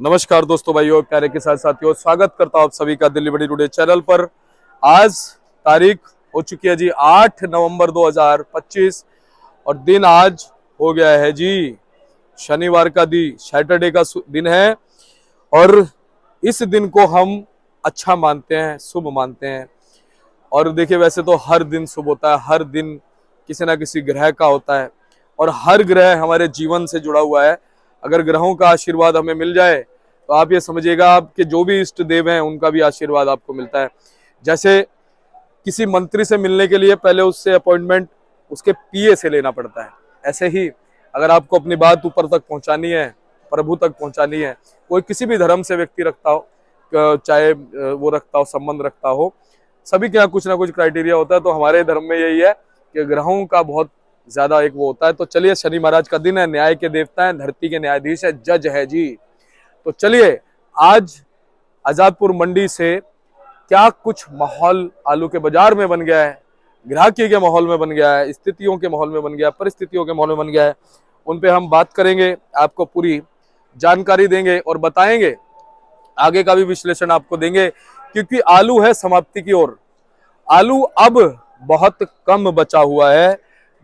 नमस्कार दोस्तों, भाइयों, प्यारे के साथ साथियों, स्वागत करता हूं आप सभी का दिल्ली बड़ी टुडे चैनल पर। आज तारीख हो चुकी है जी 8 नवंबर 2025 और दिन आज हो गया है जी शनिवार का दिन, सैटरडे का दिन है। और इस दिन को हम अच्छा मानते हैं, शुभ मानते हैं। और देखिए, वैसे तो हर दिन शुभ होता है, हर दिन किसी ना किसी ग्रह का होता है और हर ग्रह हमारे जीवन से जुड़ा हुआ है। अगर ग्रहों का आशीर्वाद हमें मिल जाए तो आप ये समझिएगा, आपके जो भी इष्ट देव हैं उनका भी आशीर्वाद आपको मिलता है। जैसे किसी मंत्री से मिलने के लिए पहले उससे अपॉइंटमेंट उसके पीए से लेना पड़ता है, ऐसे ही अगर आपको अपनी बात ऊपर तक पहुंचानी है, प्रभु तक पहुंचानी है, कोई किसी भी धर्म से व्यक्ति रखता हो, चाहे वो रखता हो, संबंध रखता हो, सभी के यहाँ कुछ ना कुछ क्राइटेरिया होता है। तो हमारे धर्म में यही है कि ग्रहों का बहुत ज्यादा एक वो होता है। तो चलिए, शनि महाराज का दिन है, न्याय के देवता है, धरती के न्यायाधीश है, जज है जी। तो चलिए, आज आजादपुर मंडी से क्या कुछ माहौल आलू के बाजार में बन गया है, ग्राहकी के माहौल में बन गया है, स्थितियों के माहौल में बन गया है, परिस्थितियों के माहौल में बन गया है, उन पे हम बात करेंगे, आपको पूरी जानकारी देंगे और बताएंगे, आगे का भी विश्लेषण आपको देंगे। क्योंकि आलू है समाप्ति की ओर। आलू अब बहुत कम बचा हुआ है,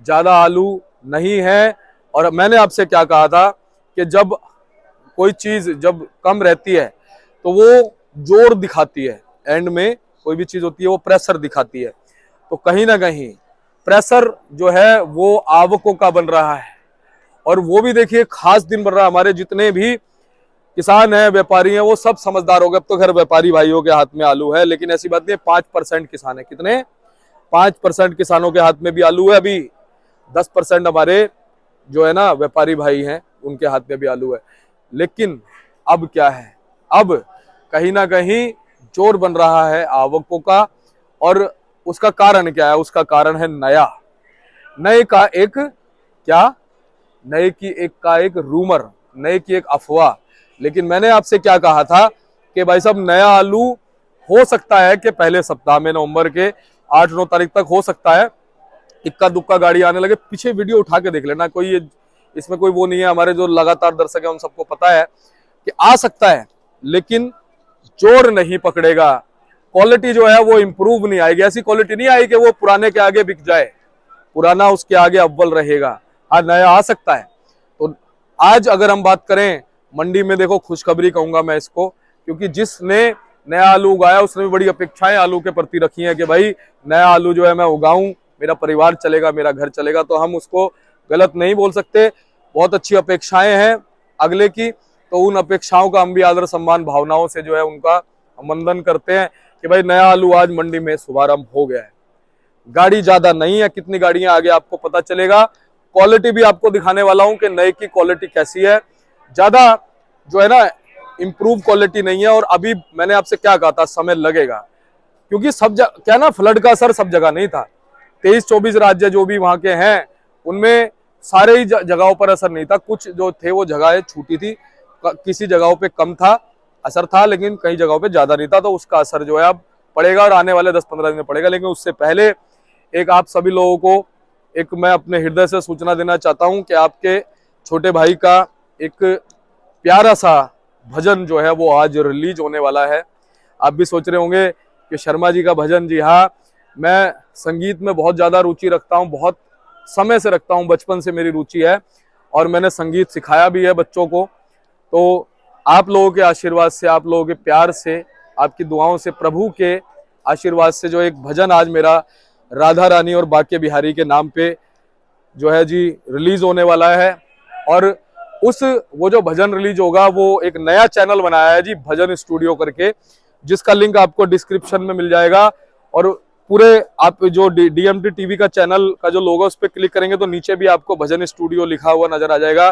ज्यादा आलू नहीं है। और मैंने आपसे क्या कहा था कि जब कोई चीज जब कम रहती है तो वो जोर दिखाती है, एंड में कोई भी चीज होती है वो प्रेशर दिखाती है। तो कहीं ना कहीं प्रेशर जो है वो आवकों का बन रहा है। और वो भी देखिए, खास दिन बन रहा है। हमारे जितने भी किसान हैं, व्यापारी हैं, वो सब समझदार हो गए। अब तो खैर व्यापारी भाइयों के हाथ में आलू है, लेकिन ऐसी बात नहीं है। 5% किसान है, कितने 5% किसानों के हाथ में भी आलू है। अभी 10% हमारे जो है ना व्यापारी भाई हैं, उनके हाथ में भी आलू है। लेकिन अब क्या है, अब कहीं ना कहीं जोर बन रहा है आवकों का। और उसका कारण क्या है? उसका कारण है नया, नए का एक क्या, नए की एक का एक रूमर, नए की एक अफवाह। लेकिन मैंने आपसे क्या कहा था कि भाई साहब, नया आलू हो सकता है कि पहले सप्ताह में नवंबर के 8-9 तारीख तक हो सकता है। इक्का दुक्का गाड़ी आने लगे, पीछे वीडियो उठा के देख लेना, कोई ये इसमें कोई वो नहीं है। हमारे जो लगातार दर्शक है उन सबको पता है कि आ सकता है, लेकिन जोर नहीं पकड़ेगा। क्वालिटी जो है वो इंप्रूव नहीं आएगी। ऐसी क्वालिटी नहीं आएगी कि वो पुराने के आगे बिक जाए, पुराना उसके आगे अव्वल रहेगा। हाँ, नया आ सकता है। तो आज अगर हम बात करें मंडी में, देखो खुशखबरी कहूंगा मैं इसको, क्योंकि जिसने नया आलू उगाया उसने भी बड़ी अपेक्षाएं आलू के प्रति रखी हैं कि भाई नया आलू जो है मैं उगाऊं, मेरा परिवार चलेगा, मेरा घर चलेगा। तो हम उसको गलत नहीं बोल सकते। बहुत अच्छी अपेक्षाएं हैं अगले की, तो उन अपेक्षाओं का हम भी आदर सम्मान भावनाओं से जो है उनका वंदन करते हैं कि भाई नया आलू आज मंडी में शुभारंभ हो गया है। गाड़ी ज्यादा नहीं है, कितनी गाड़ियां आगे आपको पता चलेगा। क्वालिटी भी आपको दिखाने वाला हूं कि नए की क्वालिटी कैसी है। ज्यादा जो है ना इंप्रूव क्वालिटी नहीं है। और अभी मैंने आपसे क्या कहा था, समय लगेगा, क्योंकि सब क्या ना, फ्लड का असर सब जगह नहीं था। 23-24 राज्य जो भी वहां के हैं उनमें सारे ही जगहों पर असर नहीं था। कुछ जो थे वो जगहें छूटी थी, किसी जगहों पे कम था, असर था, लेकिन कई जगहों पे ज्यादा नहीं था। तो उसका असर जो है अब पड़ेगा और आने वाले 10-15 दिन में पड़ेगा। लेकिन उससे पहले एक आप सभी लोगों को एक मैं अपने हृदय से सूचना देना चाहता हूं कि आपके छोटे भाई का एक प्यारा सा भजन जो है वो आज रिलीज होने वाला है। आप भी सोच रहे होंगे कि शर्मा जी का भजन। जी हाँ, मैं संगीत में बहुत ज्यादा रुचि रखता हूँ, बहुत समय से रखता हूँ, बचपन से मेरी रुचि है और मैंने संगीत सिखाया भी है बच्चों को। तो आप लोगों के आशीर्वाद से, आप लोगों के प्यार से, आपकी दुआओं से, प्रभु के आशीर्वाद से जो एक भजन आज मेरा राधा रानी और बाके बिहारी के नाम पे जो है जी रिलीज होने वाला है। और वो जो भजन रिलीज होगा वो एक नया चैनल बनाया है जी, भजन स्टूडियो करके, जिसका लिंक आपको डिस्क्रिप्शन में मिल जाएगा। और पूरे आप जो डीएमटी टीवी का चैनल का जो लोगो उस पर क्लिक करेंगे तो नीचे भी आपको भजन स्टूडियो लिखा हुआ नजर आ जाएगा।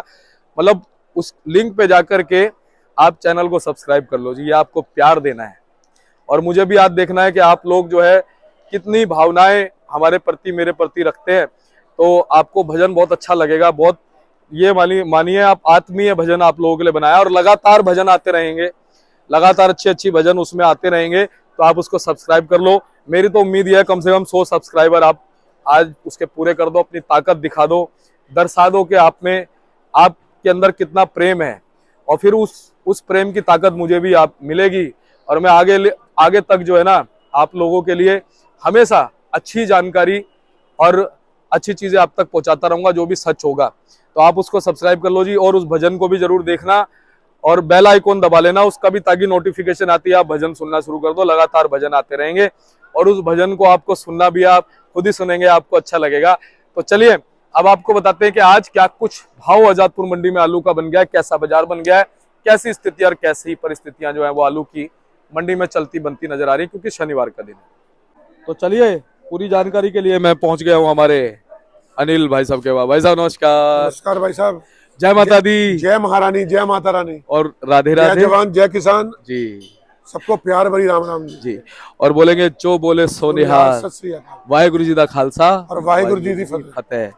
मतलब उस लिंक पे जाकर के आप चैनल को सब्सक्राइब कर लो जी, ये आपको प्यार देना है। और मुझे भी आज देखना है कि आप लोग जो है कितनी भावनाएं हमारे प्रति, मेरे प्रति रखते हैं। तो आपको भजन बहुत अच्छा लगेगा। बहुत ये मानिए आप, आत्मीय भजन आप लोगों के लिए बनाया और लगातार भजन आते रहेंगे, लगातार अच्छी अच्छी भजन उसमें आते रहेंगे। तो आप उसको सब्सक्राइब कर लो। मेरी तो उम्मीद है कम से कम 100 सब्सक्राइबर आप आज उसके पूरे कर दो, अपनी ताकत दिखा दो, दर्शा दो कि आप में, आपके अंदर कितना प्रेम है। और फिर उस प्रेम की ताकत मुझे भी आप मिलेगी और मैं आगे तक जो है ना आप लोगों के लिए हमेशा अच्छी जानकारी और अच्छी चीजें आप तक पहुंचाता रहूंगा, जो भी सच होगा। तो आप उसको सब्सक्राइब कर लो जी, और उस भजन को भी जरूर देखना और बेल आइकॉन दबा लेना उसका भी, ताकि नोटिफिकेशन आती है आप भजन सुनना शुरू कर दो। लगातार भजन आते रहेंगे और उस भजन को आपको सुनना भी, आप खुद ही सुनेंगे, आपको अच्छा लगेगा। तो चलिए अब आपको बताते हैं कि आज क्या कुछ भाव आजादपुर मंडी में आलू का बन गया है, कैसा बाजार बन गया है, कैसी स्थिति और कैसी परिस्थितियां जो है वो आलू की मंडी में चलती बनती नजर आ रही है, क्योंकि शनिवार का दिन है। तो चलिए पूरी जानकारी के लिए मैं पहुंच गया हूं हमारे अनिल भाई साहब के पास। भाई साहब नमस्कार। नमस्कार भाई साहब। जय माता दी, जय महारानी, जय माता रानी और राधे जय राधे। जवान जय किसान जी सबको प्यार भरी राम राम जी। और बोलेंगे जो बोले सो निहाल, सत श्री अकाल वाहेगुरु जी दा खालसा और वाहेगुरु जी दी फतेह। फतेह।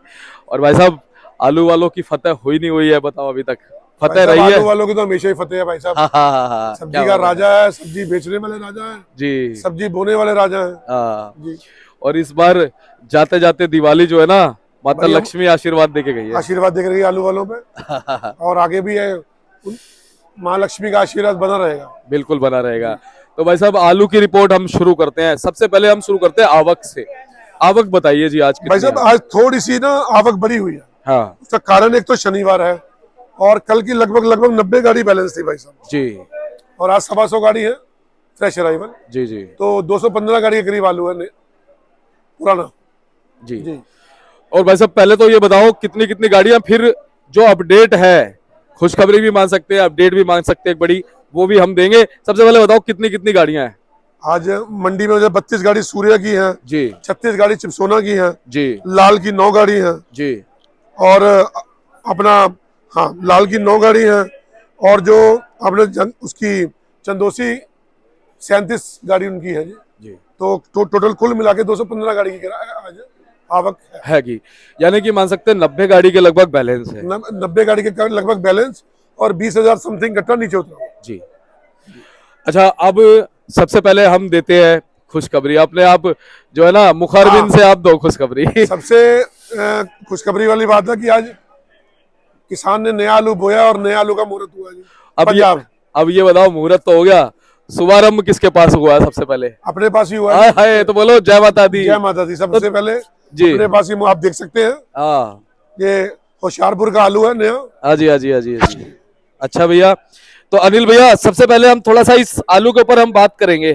और भाई साहब आलू वालों की फतेह हुई नहीं हुई है, बताओ अभी तक फतेह भाई साहब, रही है? आलू वालों की तो हमेशा ही फतेह है भाई साहब। हाँ, सब्जी क्या का बात है। राजा है, सब्जी बेचने वाले राजा है जी सब्जी बोने वाले राजा है हाँ। जी। और इस बार जाते जाते दिवाली जो है ना माता बढ़िया। लक्ष्मी आशीर्वाद देके गई है। आशीर्वाद देख रही है आलू वालों पे और आगे भी है माँ लक्ष्मी का आशीर्वाद बना रहेगा, बिल्कुल बना रहेगा। तो भाई साहब आलू की रिपोर्ट हम शुरू करते हैं। सबसे पहले हम शुरू करते हैं आवक से। आवक बताइए जी आज भाई साहब। आज थोड़ी सी ना आवक बढ़ी हुई है। हाँ उसका कारण एक तो शनिवार है और कल की लगभग 90 गाड़ी बैलेंस थी भाई साहब जी। और आज 125 गाड़ी है फ्रेश अराइवल। जी जी तो 215 गाड़ी के करीब आलू है पुराना जी। जी। और भाई साहब पहले तो ये बताओ कितनी कितनी गाड़ियां, फिर जो अपडेट है, खुशखबरी भी मान सकते हैं, अपडेट भी मान सकते हैं, एक बड़ी वो भी हम देंगे। सबसे पहले बताओ कितनी कितनी गाड़ियां हैं आज मंडी में? 32 गाड़ी सूर्य की है जी। 36 गाड़ी चिपसोना की है जी लाल की 9 गाड़ी है जी। और अपना हाँ लाल की 9 गाड़ी है और जो अपने उसकी चंदोसी 37 गाड़ी उनकी है जी। जी तो टोटल कुल मिला के 215 गाड़ी की आज आवक है कि, यानी कि मान सकते हैं 90 गाड़ी के लगभग बैलेंस है। 90 गाड़ी के लगभग बैलेंस और 20,000 समथिंग कट्टा नीचे उतरा जी। अच्छा अब सबसे पहले हम देते हैं खुशखबरी। अपने आप जो है ना मुखारबिन से आप दो खुशखबरी। सबसे खुशखबरी वाली बात है कि आज किसान ने नया आलू बोया और नया आलू का मुहूर्त हुआ जी पंजाब। अब ये बताओ मुहूर्त तो हो गया, शुभारंभ किसके पास हुआ है? सबसे पहले अपने पास ही हुआ है। हाय तो बोलो जय माता दी। जय माता दी। सबसे पहले जी अपने पास ही आप देख सकते हैं। हाँ ये होशियारपुर का आलू है नया। हाँ जी हाँ जी हाँ जी हाँ जी। अच्छा भैया, तो अनिल भैया सबसे पहले हम थोड़ा सा इस आलू के ऊपर हम बात करेंगे,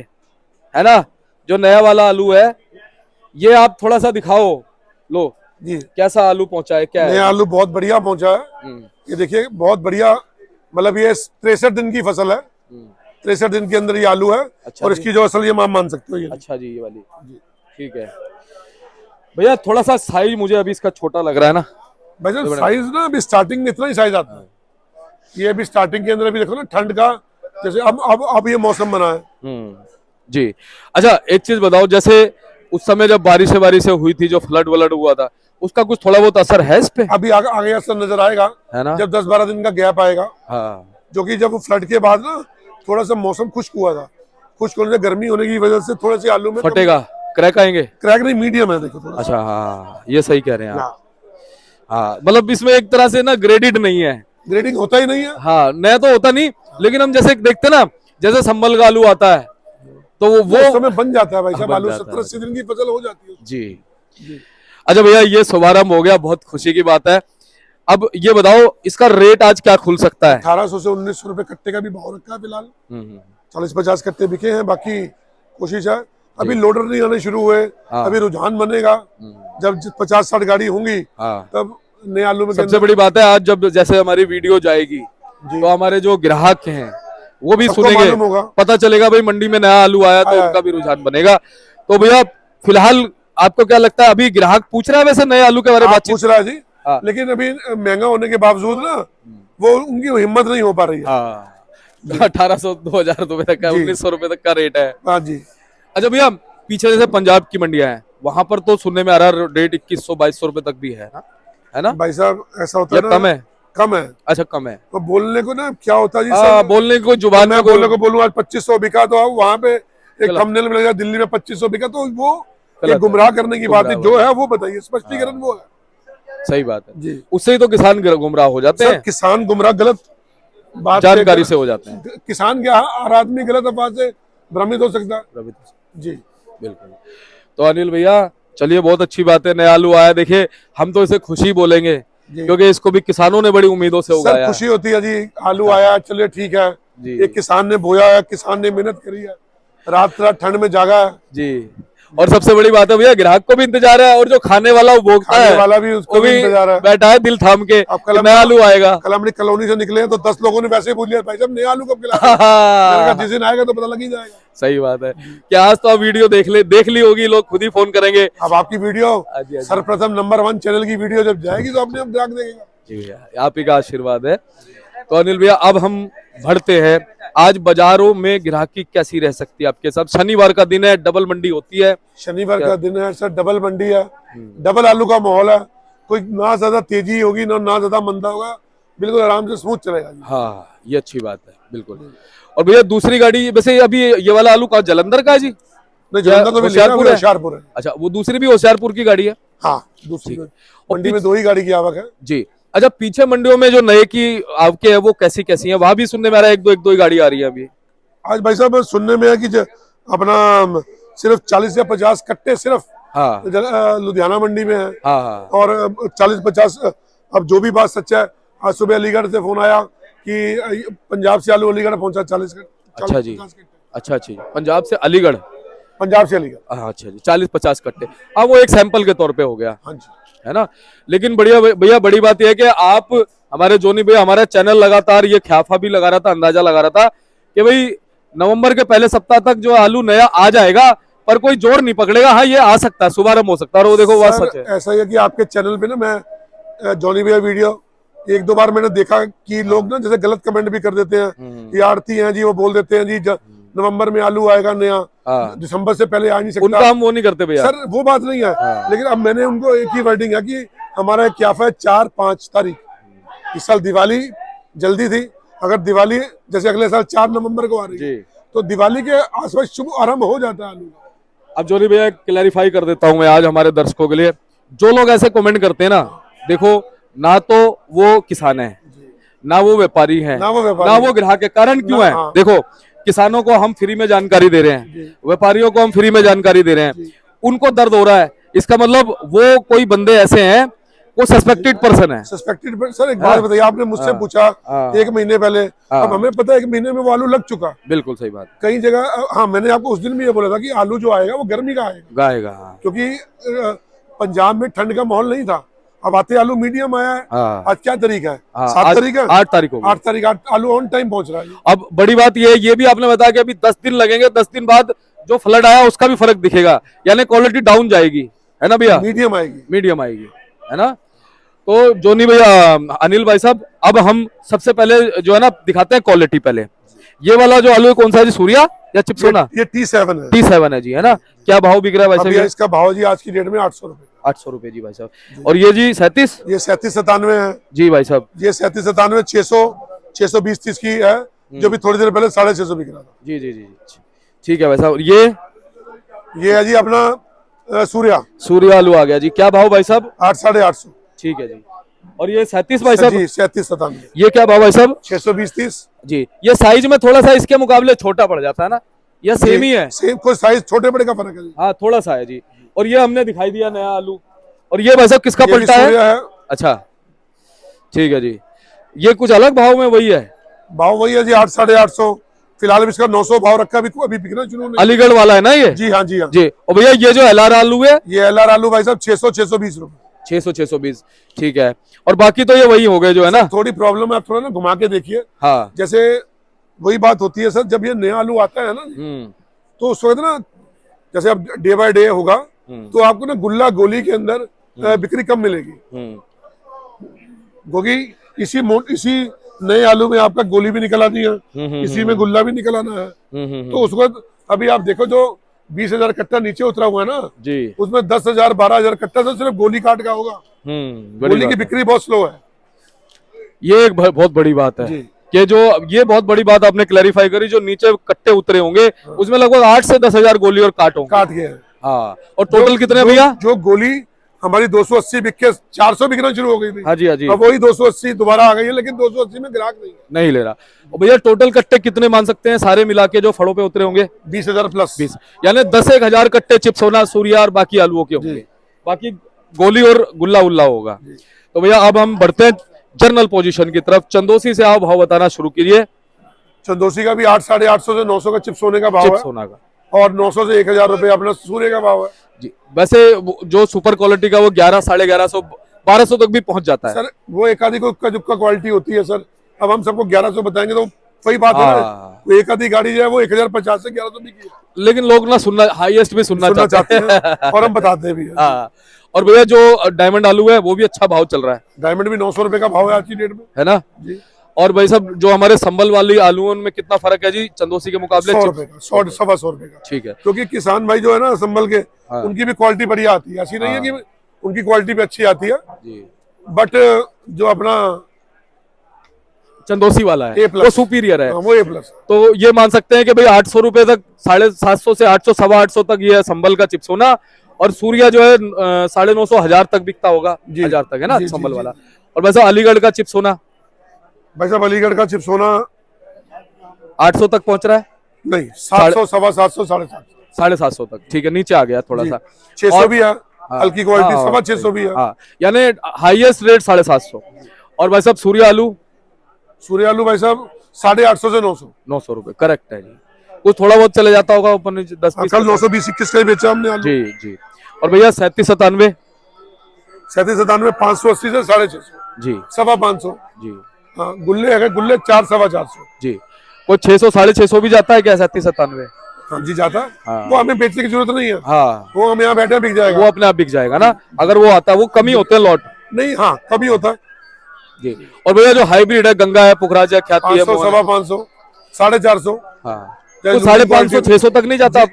है ना? जो नया वाला आलू है ये आप थोड़ा सा दिखाओ। लो जी कैसा आलू पहुंचा है, क्या है? नया आलू बहुत बढ़िया पहुंचा है। ये देखिए बहुत बढ़िया, मतलब ये 63 दिन की फसल है। 63 दिन के अंदर ये आलू है। अच्छा और जी। इसकी जो असल ये आप मान सकते हो ये। अच्छा जी, ये वाली ठीक है भैया। थोड़ा सा साइज मुझे अभी इसका छोटा लग रहा है ना भाई साहब? साइज ना अभी स्टार्टिंग में इतना ही साइज आता है। ये अभी स्टार्टिंग के अंदर अभी देखो ना ठंड का, जैसे अब ये मौसम बना है जी। अच्छा एक चीज बताओ, जैसे उस समय जब बारिश हुई थी, जो फ्लड वलड हुआ था, उसका कुछ थोड़ा बहुत असर है इस पे? अभी आगे असर नजर आएगा, है ना? जब 10-12 दिन का गैप आएगा। हाँ जो कि जब फ्लड के बाद ना थोड़ा सा मौसम खुश्क हुआ था, खुश्क होने से गर्मी होने की वजह से थोड़े से आलू में फटेगा, क्रैक आएंगे? क्रैक नहीं, मीडियम है देखो थोड़ा। अच्छा हाँ ये सही कह रहे हैं आप। हाँ मतलब इसमें एक तरह से ना ग्रेडेड नहीं है। ग्रेडिंग होता ही नहीं है। हाँ नया तो होता नहीं, लेकिन हम जैसे देखते ना, जैसे संभल का आलू आता है तो वो उस समय बन जाता है भाई साहब। बन आलू जाता 70-80 दिन की फसल हो जाती है जी। अच्छा भैया ये शुभारंभ हो गया, बहुत खुशी की बात है। अब ये बताओ इसका रेट आज क्या खुल सकता है? 1800 से 1900 रुपए कट्टे का भी भाव रखा है फिलहाल। 40-50 कट्टे बिके हैं, बाकी कोशिश है। अभी लोडर नहीं आने शुरू हुए, अभी रुझान बनेगा। जब 50-60 गाड़ी होंगी तब नए आलू में। सबसे बड़ी बात है आज जब जैसे हमारी वीडियो जाएगी तो हमारे जो ग्राहक हैं वो भी सुनेंगे, पता चलेगा भाई मंडी में नया आलू आया, तो उनका भी रुझान बनेगा। तो भैया फिलहाल आपको क्या लगता है, अभी ग्राहक पूछ रहा है वैसे नए आलू के बारे में? पूछ रहा है जी। लेकिन अभी महंगा होने के बावजूद ना वो उनकी हिम्मत नहीं हो पा रही है। 1800-2000 रुपए तक का, 1900 रुपए तक का रेट है। हाँ जी। अच्छा भैया पीछे जैसे पंजाब की मंडियां हैं, वहां पर तो सुनने में आ रहा है रेट 2100-2200 रुपए तक भी है ना? भाई साहब ऐसा होता है ना, कम है? कम है। अच्छा कम है। तो बोलने को ना क्या होता है जी, बोलने को जुबान में बोलने को बोलूँ आज 2500 बिका, तो वहां पे एक थंबनेल में लगा दिल्ली में 2500 बिका, तो वो एक गुमराह करने की बात है। जो है वो बताइए, स्पष्टीकरण वो है। सही बात है जी। उससे ही तो किसान गुमराह हो जाते हैं। किसान गुमराह गलत बात जानकारी से हो जाते हैं। किसान क्या, हर आदमी गलत अफवाह से भ्रमित हो सकता है जी। बिल्कुल। तो अनिल भैया चलिए, बहुत अच्छी बात है, नया आलू आया। देखिए हम तो इसे खुशी बोलेंगे क्योंकि इसको भी किसानों ने बड़ी उम्मीदों से उगाया। सर खुशी होती है जी, आलू आया, चलिए ठीक है, एक किसान ने बोया है, किसान ने मेहनत करी है, रात रात ठंड में जागा है जी। और सबसे बड़ी बात है भैया, ग्राहक को भी इंतजार है और जो खाने वाला उपभोक्ता है वाला भी, उसको भी इंतजार है, बैठा है दिल थाम के कि नया आलू आएगा। कल हमने कॉलोनी से निकले तो 10 लोगों ने वैसे ही पूछ लिया, भाई साहब नया आलू कब खिला रहे हैं? मैंने कहा जिस दिन आएगा तो पता लग ही जाएगा। सही बात है कि आज तो आप वीडियो देख ली होगी, लोग खुद ही फोन करेंगे। अब आपकी वीडियो सर्वप्रथम नंबर 1 चैनल की वीडियो जब जाएगी तो अपने आप ग्राहक देखेगा जी भैया, आप ही का आशीर्वाद है। तो अनिल भैया अब हम बढ़ते हैं, आज बाजारों में ग्राहकी कैसी रह सकती है आपके साथ? शनिवार का दिन है, डबल मंडी होती है। शनिवार का दिन है सर, डबल मंडी है, डबल आलू का माहौल है, कोई ना ज्यादा तेजी होगी ना ज्यादा मंदा होगा, बिल्कुल आराम से स्मूथ चलेगा। हाँ ये अच्छी बात है, बिल्कुल। और भैया दूसरी गाड़ी, वैसे अभी ये वाला आलू का जलंधर का है जी? नहीं, जलंधर तो होशियारपुर है। अच्छा, वो दूसरी भी होशियारपुर की गाड़ी है? हाँ, दूसरी मंडी में 2 ही गाड़ी की आवक है जी। अच्छा, पीछे मंडियों में जो नए की आपके है वो कैसी कैसी है? वहां भी सुनने में आ रहा है एक दो ही गाड़ी आ रही है अभी। आज भाई साहब सुनने में है कि अपना सिर्फ 40 या 50 कट्टे सिर्फ लुधियाना मंडी में है। और 40-50, अब जो भी बात सच्चा है, आज सुबह अलीगढ़ से फोन आया कि पंजाब से आलू अलीगढ़ पहुंचा 40 कट्टे। अच्छा जी, अच्छा जी, पंजाब से अलीगढ़ हाँ अच्छा जी, 40-50 कट्टे। हाँ, वो एक सैंपल के तौर पे हो गया, हाँ जी, है ना। लेकिन बढ़िया भैया, बड़ी बात यह है कि आप हमारे जोनी भैया, हमारा चैनल लगातार ये ख्याफा भी लगा रहा था, अंदाजा लगा रहा था कि भाई नवंबर के पहले सप्ताह तक जो आलू नया आ जाएगा, पर कोई जोर नहीं पकड़ेगा। हाँ, ये आ सकता है, शुभारंभ हो सकता है। और वो देखो, बात सच है। ऐसा ही है कि आपके चैनल पे ना, मैं जोनी भैया वीडियो 1-2 बार मैंने देखा कि लोग ना जैसे गलत कमेंट भी कर देते हैं कि आड़ती हैं जी, वो बोल देते हैं जी नवंबर में आलू आएगा नया, दिसंबर से पहले आ नहीं सकता। उनका हम वो नहीं करते भैया सर, वो बात नहीं है। लेकिन अब मैंने उनको एक ही वर्डिंग है कि हमारा क्याफा है 4-5 तारीख। इस साल दिवाली जल्दी थी, अगर दिवाली जैसे अगले साल 4 नवंबर को आ रही है तो दिवाली के आसपास शुभ आरंभ हो जाता है आलू। अब जोनी भैया क्लैरिफाई कर देता हूं मैं आज हमारे दर्शकों के लिए, जो लोग ऐसे कमेंट करते हैं ना, देखो ना तो वो किसान है, ना वो व्यापारी है, ना वो ग्राहक है। कारण क्यों है? देखो, किसानों को हम फ्री में जानकारी दे रहे हैं, व्यापारियों को हम फ्री में जानकारी दे रहे हैं, उनको दर्द हो रहा है। इसका मतलब वो कोई बंदे ऐसे हैं, वो सस्पेक्टेड पर्सन है। सस्पेक्टेड सर, एक बात बताइए, आपने मुझसे पूछा 1 महीने पहले, अब हमें पता है 1 महीने में वो आलू लग चुका। बिल्कुल सही बात। कई जगह, हाँ, मैंने आपको उस दिन भी ये बोला था कि आलू जो आएगा वो गर्मी का आएगा, क्योंकि पंजाब में ठंड का माहौल नहीं था। अब आते आलू मीडियम आया है। आज क्या तारीख है? 7 तारीख है, 8 तारीख 8 तारीख, आलू ऑन टाइम पहुंच रहा है। अब बड़ी बात ये भी आपने बताया कि अभी 10 दिन लगेंगे, 10 दिन बाद जो फ्लड आया उसका भी फर्क दिखेगा, यानी क्वालिटी डाउन जाएगी, है ना भैया? मीडियम आएगी, है ना। तो जोनी भैया, अनिल भाई साहब, अब हम सबसे पहले जो है ना दिखाते हैं क्वालिटी। पहले ये वाला जो आलू है कौन सा है जी? सूर्या या चिप्सोना? ये T7 है। T7 है जी, है ना। क्या भाव बिक रहा है वैसे? इसका भाव जी आज की डेट में 800 रुपए। 800 रुपए जी भाई साहब। और ये जी 37? ये 37-97 है जी भाई साहब। ये 37-97 620-30 की है, जो भी थोड़ी देर पहले 650 बिक रहा था। जी जी जी, ठीक है भाई साहब। ये है जी अपना सूर्या आलू आ गया जी। क्या भाव भाई साहब? 800-850। ठीक है जी। और ये 37 भाई साहब? 37-97। ये क्या भाव भाई साहब? 620-30 जी। ये साइज में थोड़ा सा इसके मुकाबले छोटा पड़ जाता है ना, या सेम ही है? सेम, कोई साइज छोटे बड़े का फर्क है। हाँ, थोड़ा सा है जी। और ये हमने दिखाई दिया नया आलू। और ये भाई साहब किसका पलटा है? अच्छा, ठीक है जी। ये कुछ अलग भाव में वही है? भाव वही है जी, 800-850। फिलहाल इसका 900 भाव रखा, अभी बिकना शुरू नहीं। अलीगढ़ वाला है ना ये? जी हाँ, जी हाँ जी। और भैया ये जो LR आलू है? ये LR आलू भाई साहब 600-620 रुपए। 600-620, ठीक है। और बाकी तो ये वही हो गए जो है ना। थोड़ी प्रॉब्लम है, आप थोड़ा ना घुमा के देखिए। हाँ, जैसे वही बात होती है सर, जब ये नया आलू आता है ना, तो उस वक्त ना, जैसे अब डे बाय डे होगा तो आपको ना गुल्ला गोली के अंदर बिक्री कम मिलेगी, क्योंकि इसी नए आलू में आपका गोली भी निकल आनी है, इसी में गुल्ला भी निकल आना है। तो उस वक्त अभी आप देखो, जो 20,000 कट्टा नीचे उतरा हुआ है ना जी, उसमें 10,000 12,000 कट्टा तो सिर्फ गोली काट का होगा। गोली की बिक्री बहुत स्लो है। ये एक बहुत बड़ी बात है कि जो ये बहुत बड़ी बात आपने क्लैरिफाई करी, जो नीचे कट्टे उतरे होंगे उसमें लगभग 8 से 10,000 गोली और काट गए हैं। हाँ, और टोटल कितने भैया? जो गोली हमारी 280 बिक के 400 बिकना शुरू हो गई थी। हाँ जी, हाँ जी। अब वही 280 दोबारा आ गई है, लेकिन 280 में ग्राहक नहीं है। नहीं ले रहा। और भैया टोटल कट्टे कितने मान सकते हैं सारे मिला के जो फड़ों पे उतरे होंगे? 20,000 प्लस। 20, यानी 10,000 कट्टे चिप्स होना सूर्या और बाकी आलूओं के होंगे, बाकी गोली और गुल्ला उल्ला होगा। तो भैया अब हम बढ़ते हैं जनरल पोजीशन की तरफ। चंदोसी से आप भाव बताना शुरू कीजिए। चंदोसी का भी 8, 850 से 900 का चिप्स होने का भाव है, सोना का, और 900 से 1,000 रुपए अपना सूर्य का भाव है जी। वैसे जो सुपर क्वालिटी का वो 1100, 1150, 1200 तक भी पहुंच जाता है सर। वो एक आधी को उक्का जुक्का क्वालिटी होती है सर। अब हम सबको 1100 बताएंगे तो वही बात है ना। वो एक आधी गाड़ी जो है वो 1050 से 1100 बिकी है, लेकिन लोग ना सुनना, हाईएस्ट भी सुनना चाहते हैं और हम बताते भी हैं। और भैया जो डायमंड आलू है वो भी अच्छा भाव चल रहा है। डायमंड भी 900 रुपए का भाव है आज की डेट में, है ना जी। और भाई साहब जो हमारे संबल वाली आलू उनमें कितना फर्क है जी चंदोसी के मुकाबले? 100 रुपए का, 100 रुपए का। ठीक है, क्योंकि किसान भाई जो है ना संबल के, उनकी भी क्वालिटी बढ़िया आती है। ऐसी नहीं है कि उनकी क्वालिटी भी अच्छी आती है, बट जो अपना चंदोसी वाला है वो सुपीरियर है, वो A+। तो ये मान सकते हैं कि भाई 800 रुपए तक, 750 से 800, 850 तक ये संबल का चिप्स होना, और सूर्या जो है 950, 1000 तक बिकता होगा, 1000 तक, है ना संबल वाला। और वैसे अलीगढ़ का चिप्स होना, भाई साहब अलीगढ़ का चिप्स होना 800 तक पहुंच रहा है? नहीं, 700, 750, 750, 750 तक। ठीक है, नीचे आ गया थोड़ा सा। 600 भी है, हल्की क्वालिटी 650 भी है, यानी हाईएस्ट रेट 750। और भाई साहब सूर्य आलू? सूर्य आलू भाई साहब 850 से 900 रुपए, करेक्ट है जी। कुछ थोड़ा बहुत चले जाता होगा ऊपर नीचे, 10-20। कल 920-21 का ही बेचा हमने आलू। जी जी। और भैया 37-97? 37-97 580 से 650 जी, 550 जी। हाँ, गुल्ले है, गुल्ले 400-450 जी। कोई 600, 650 भी जाता है क्या 37-97? हाँ जी जाता है। वो हमें बेचने की जरूरत नहीं है, वो हम यहाँ बैठे बिक जाएगा, वो अपने आप बिक जाएगा ना, अगर वो आता है। वो कमी होते हैं लॉट नहीं, हाँ कभी होता है जी। और भैया जो हाइब्रिड है, गंगा है, पुखराज है, ख्याति है, 500, 550, 450, 550, 600 तक नहीं जाता?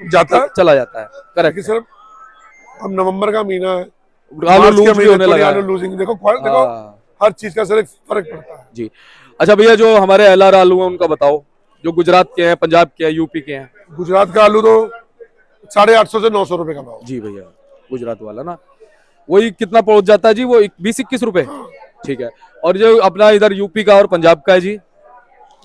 चला जाता है, करेक्ट सर। अब नवंबर का महीना है, आलू लूज भी होने लगा है। लूजिंग देखो हर चीज का सर एक फर्क पड़ता है जी। अच्छा भैया जो हमारे LR आलू है उनका बताओ, जो गुजरात के हैं, पंजाब के हैं, यूपी के हैं? गुजरात का आलू तो 850 से 900 रुपए का भाव जी भैया। गुजरात वाला ना वही कितना पहुंच जाता है जी? वो 20-21 रुपए। ठीक है। और जो अपना इधर यूपी का और पंजाब का है जी?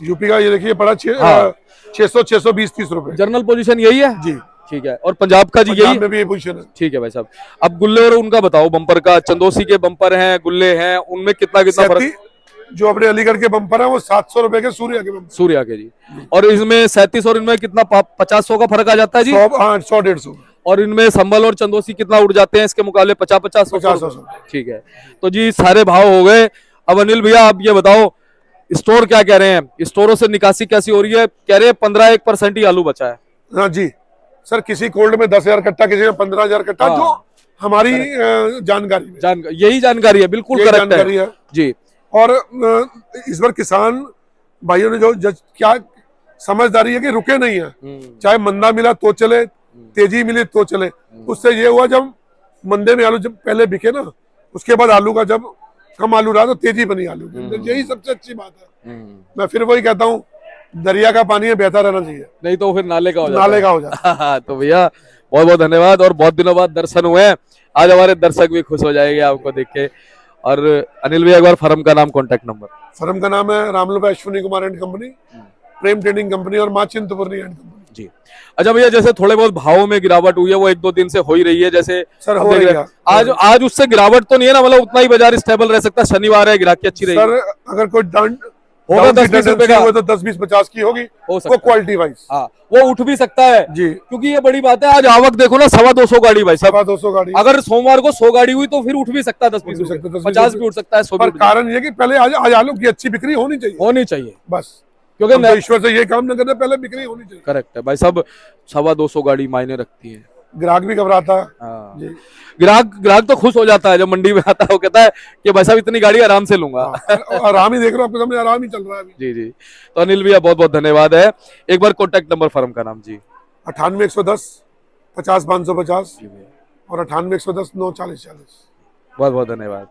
यूपी का ये देखिए पड़ा 600, 620, 30 रुपए। जनरल पोजीशन यही है जी? ठीक है। और पंजाब का जी यही में भी ये पोजीशन है? ठीक है भाई साहब। अब गुल्ले और उनका बताओ, बम्पर का, चंदोसी के बम्पर हैं, गुल्ले हैं, उनमें कितना फर्क? जो अपने अलीगढ़ के बम्पर है वो 700 रुपए के, सूर्या के बम्पर, सूर्या के जी। और इसमें 37 और इनमें कितना 50-100 का फर्क आ जाता है जी? 100-150। और इनमें संबल और चंदोसी कितना उड़ जाते हैं इसके मुकाबले? 50-100। ठीक है। तो जी सारे भाव हो गए। अब अनिल भैया आप ये बताओ, स्टोर क्या कह रहे हैं? स्टोरों से निकासी कैसी हो रही है? कह रहे हैं 15% ही आलू बचा है। हाँ जी सर, किसी कोल्ड में 10,000 कट्टा, किसी में 15,000 कट्टा, जो हमारी जानकारी यही जानकारी है, बिल्कुल करेक्ट है जी। और इस बार किसान भाइयों ने जो क्या समझदारी है कि रुके नहीं है, चाहे मंदा मिला तो चले, तेजी मिली तो चले। उससे ये हुआ जब मंदे में आलू जब पहले बिके ना, उसके बाद आलू का जब कम आलू रहा तो तेजी बनी आलू के अंदर, यही सबसे अच्छी बात है। मैं फिर वही कहता हूँ, दरिया का पानी है, बहता रहना चाहिए, नहीं तो फिर नाले का हो जाता है। तो भैया बहुत बहुत धन्यवाद, और बहुत दिनों बाद दर्शन हुए हैं, आज हमारे दर्शक भी खुश हो जाएंगे आपको देख के। और अनिल भैया एक बार फर्म का नाम, कॉन्टेक्ट नंबर? फर्म का नाम है Ramlubha Ashwini Kumar and company, Prem trading company और माँ चिंतपूर्णी एंड कंपनी जी। अच्छा भैया जैसे थोड़े बहुत भावों में गिरावट हुई है, वो 1-2 दिन से हो ही रही है, जैसे सर हो रही है। आज उससे गिरावट तो नहीं है ना? मतलब उतना ही बाजार स्टेबल रह सकता है? शनिवार है, गिराकी अच्छी रहेगी? सर अगर कोई होगा 10-20 रुपए का, तो 10-20-50 की होगी, वो क्वालिटी वाइज वो उठ भी सकता है जी, क्योंकि ये बड़ी बात है। आज आवक देखो ना, 250 गाड़ी भाई साहब, 250 गाड़ी। अगर सोमवार को 100 गाड़ी हुई तो फिर उठ भी सकता है 10-20, 50 भी उठ सकता है, 100 भी। कारण ये कि पहले आज आलू की अच्छी बिक्री होनी चाहिए बस, क्योंकि ईश्वर से ये काम न करना, पहले बिक्री होनी चाहिए। करेक्ट है भाई साहब, 250 गाड़ी मायने रखती है। ग्राहक भी घबराता है, ग्राहक तो खुश हो जाता है जब मंडी में आता है, वो कहता है कि भाई साहब इतनी गाड़ी आराम से लूंगा। आराम ही देख रहे हो, आपके सामने आराम ही चल रहा है अभी। जी। तो अनिल भैया बहुत बहुत धन्यवाद है। एक बार कॉन्टेक्ट नंबर फर्म का नाम जी? 98-110 50-550 और 98-110 940-40। बहुत बहुत धन्यवाद।